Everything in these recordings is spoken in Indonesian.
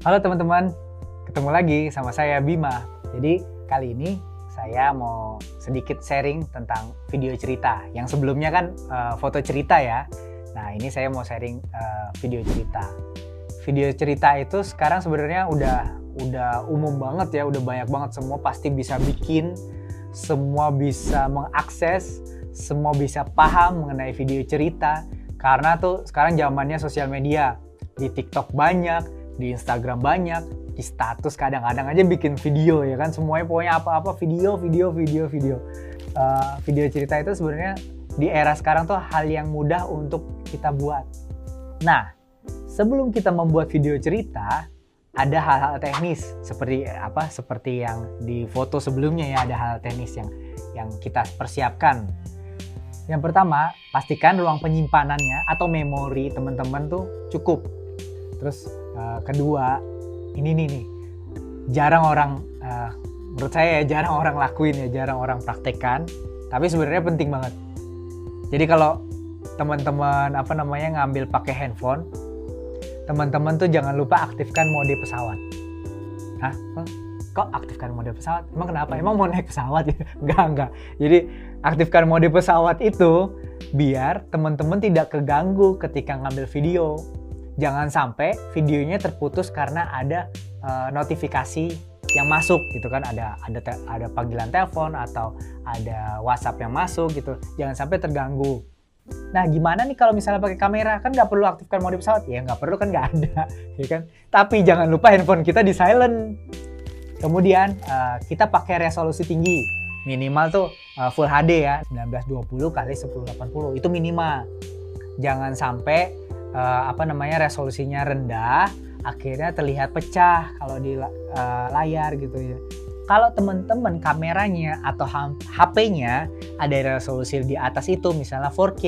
Halo teman-teman, ketemu lagi sama saya Bima. Jadi kali ini saya mau sedikit sharing tentang video cerita. Yang sebelumnya kan foto cerita ya. Nah ini saya mau sharing video cerita. Video cerita itu sekarang sebenarnya udah umum banget ya, udah banyak banget, semua pasti bisa bikin, semua bisa mengakses, semua bisa paham mengenai video cerita. Karena tuh sekarang zamannya sosial media, di TikTok banyak, di Instagram banyak, di status kadang-kadang aja bikin video ya kan, semuanya pokoknya apa-apa video. Video cerita itu sebenarnya di era sekarang tuh hal yang mudah untuk kita buat. Nah, sebelum kita membuat video cerita, ada hal-hal teknis seperti yang di foto sebelumnya ya, ada hal teknis yang kita persiapkan. Yang pertama, pastikan ruang penyimpanannya atau memori teman-teman tuh cukup. Terus kedua, ini nih jarang orang, menurut saya ya, jarang orang lakuin ya, jarang orang praktekkan, tapi sebenarnya penting banget. Jadi kalau teman-teman ngambil pakai handphone, teman-teman tuh jangan lupa aktifkan mode pesawat. Hah? Kok aktifkan mode pesawat? Emang kenapa? Emang mau naik pesawat ya? Enggak. Jadi aktifkan mode pesawat itu biar teman-teman tidak keganggu ketika ngambil video. Jangan sampai videonya terputus karena ada notifikasi yang masuk gitu kan, ada panggilan telepon atau ada WhatsApp yang masuk gitu. Jangan sampai terganggu. Nah, gimana nih kalau misalnya pakai kamera? Kan nggak perlu aktifkan mode pesawat. Ya nggak perlu kan, nggak ada, ya kan? Tapi jangan lupa handphone kita di silent. Kemudian kita pakai resolusi tinggi. Minimal tuh Full HD ya, 1920 x 1080 itu minimal. Jangan sampai resolusinya rendah, akhirnya terlihat pecah kalau di layar gitu ya. Kalau teman-teman kameranya atau HP-nya ada resolusi di atas itu, misalnya 4K,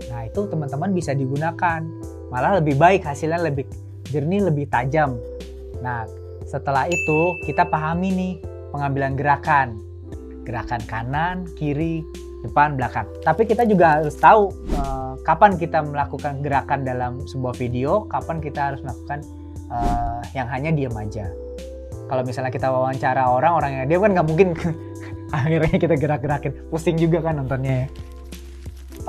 nah itu teman-teman bisa digunakan. Malah lebih baik, hasilnya lebih jernih, lebih tajam. Nah, setelah itu kita pahami nih pengambilan gerakan kanan, kiri, depan, belakang. Tapi kita juga harus tahu kapan kita melakukan gerakan dalam sebuah video, kapan kita harus melakukan yang hanya diam aja. Kalau misalnya kita wawancara orang yang diam kan nggak mungkin akhirnya kita gerak-gerakin, pusing juga kan nontonnya ya.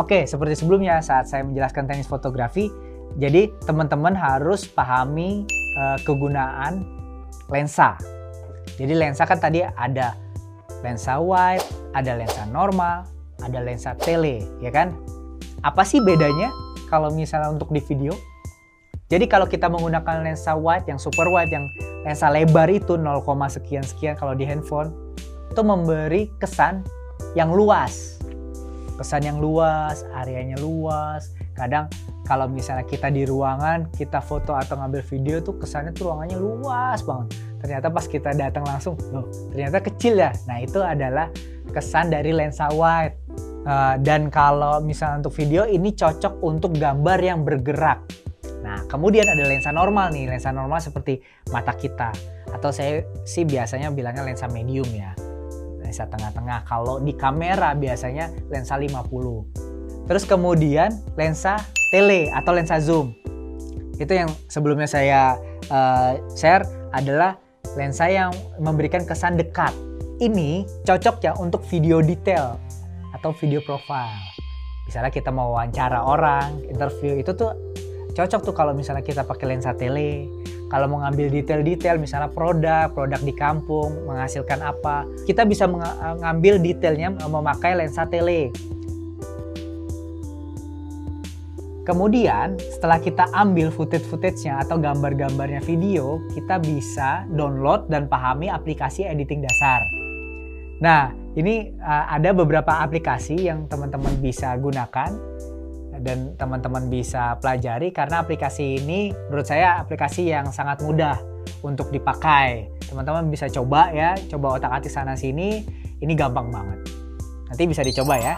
Oke, seperti sebelumnya saat saya menjelaskan teknis fotografi, jadi teman-teman harus pahami kegunaan lensa. Jadi lensa kan tadi ada lensa wide, ada lensa normal, ada lensa tele, ya kan? Apa sih bedanya kalau misalnya untuk di video? Jadi kalau kita menggunakan lensa wide, yang super wide, yang lensa lebar itu 0, sekian kalau di handphone, itu memberi kesan yang luas. Kesan yang luas, areanya luas. Kadang kalau misalnya kita di ruangan, kita foto atau ngambil video tuh kesannya tuh ruangannya luas banget. Ternyata pas kita datang langsung, loh ternyata kecil ya. Nah itu adalah kesan dari lensa wide. Dan kalau misalnya untuk video ini cocok untuk gambar yang bergerak. Nah kemudian ada lensa normal nih, lensa normal seperti mata kita, atau saya sih biasanya bilangnya lensa medium ya, lensa tengah-tengah. Kalau di kamera biasanya lensa 50. Terus kemudian lensa tele atau lensa zoom. Itu yang sebelumnya saya share adalah lensa yang memberikan kesan dekat. Ini cocok ya untuk video detail atau video profile. Misalnya kita mau wawancara orang, interview, itu tuh cocok tuh kalau misalnya kita pakai lensa tele. Kalau mau ngambil detail-detail, misalnya produk di kampung menghasilkan apa, kita bisa mengambil detailnya memakai lensa tele. Kemudian setelah kita ambil footage-nya atau gambar-gambarnya video, kita bisa download dan pahami aplikasi editing dasar. Nah, ini ada beberapa aplikasi yang teman-teman bisa gunakan dan teman-teman bisa pelajari, karena aplikasi ini menurut saya aplikasi yang sangat mudah untuk dipakai. Teman-teman bisa coba ya, coba otak-atik sana sini, ini gampang banget. Nanti bisa dicoba ya.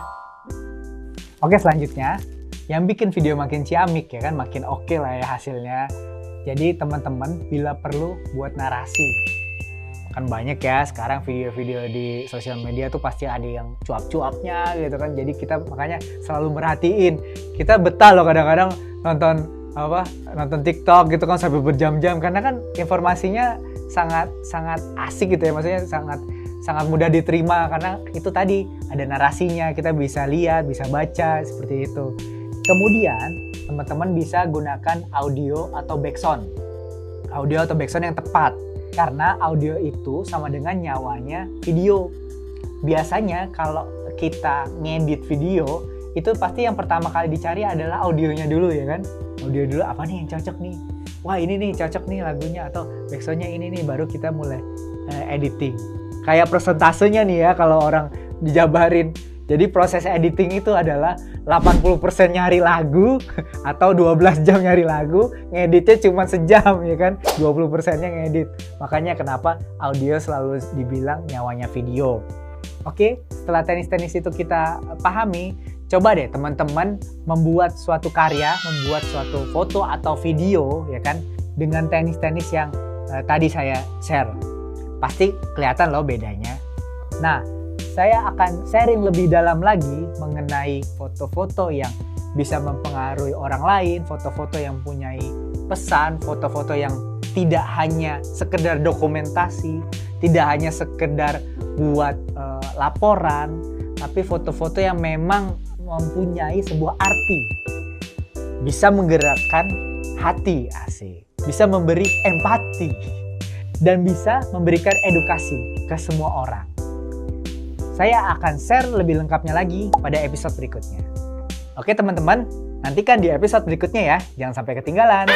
Oke, selanjutnya yang bikin video makin ciamik ya kan, makin oke lah ya hasilnya. Jadi teman-teman bila perlu buat narasi. Kan banyak ya sekarang video-video di sosial media tuh pasti ada yang cuap-cuapnya gitu kan. Jadi kita makanya selalu merhatiin. Kita betah loh kadang-kadang nonton nonton TikTok gitu kan sampai berjam-jam, karena kan informasinya sangat asik gitu ya, maksudnya sangat mudah diterima karena itu tadi ada narasinya, kita bisa lihat, bisa baca seperti itu. Kemudian teman-teman bisa gunakan audio atau backsound yang tepat, karena audio itu sama dengan nyawanya video. Biasanya kalau kita ngedit video itu pasti yang pertama kali dicari adalah audionya dulu ya kan, audio dulu, apa nih yang cocok nih, wah ini nih cocok nih lagunya atau backsoundnya ini nih, baru kita mulai editing. Kayak persentasenya nih ya kalau orang dijabarin. Jadi proses editing itu adalah 80% nyari lagu atau 12 jam nyari lagu, ngeditnya cuma sejam ya kan, 20%-nya ngedit. Makanya kenapa audio selalu dibilang nyawanya video. Oke, setelah teknis-teknis itu kita pahami, coba deh teman-teman membuat suatu karya, membuat suatu foto atau video ya kan, dengan teknis-teknis yang tadi saya share. Pasti kelihatan loh bedanya. Nah, saya akan sharing lebih dalam lagi mengenai foto-foto yang bisa mempengaruhi orang lain, foto-foto yang mempunyai pesan, foto-foto yang tidak hanya sekedar dokumentasi, tidak hanya sekedar buat laporan, tapi foto-foto yang memang mempunyai sebuah arti, bisa menggerakkan hati, asik, bisa memberi empati, dan bisa memberikan edukasi ke semua orang. Saya akan share lebih lengkapnya lagi pada episode berikutnya. Oke teman-teman, nantikan di episode berikutnya ya, jangan sampai ketinggalan.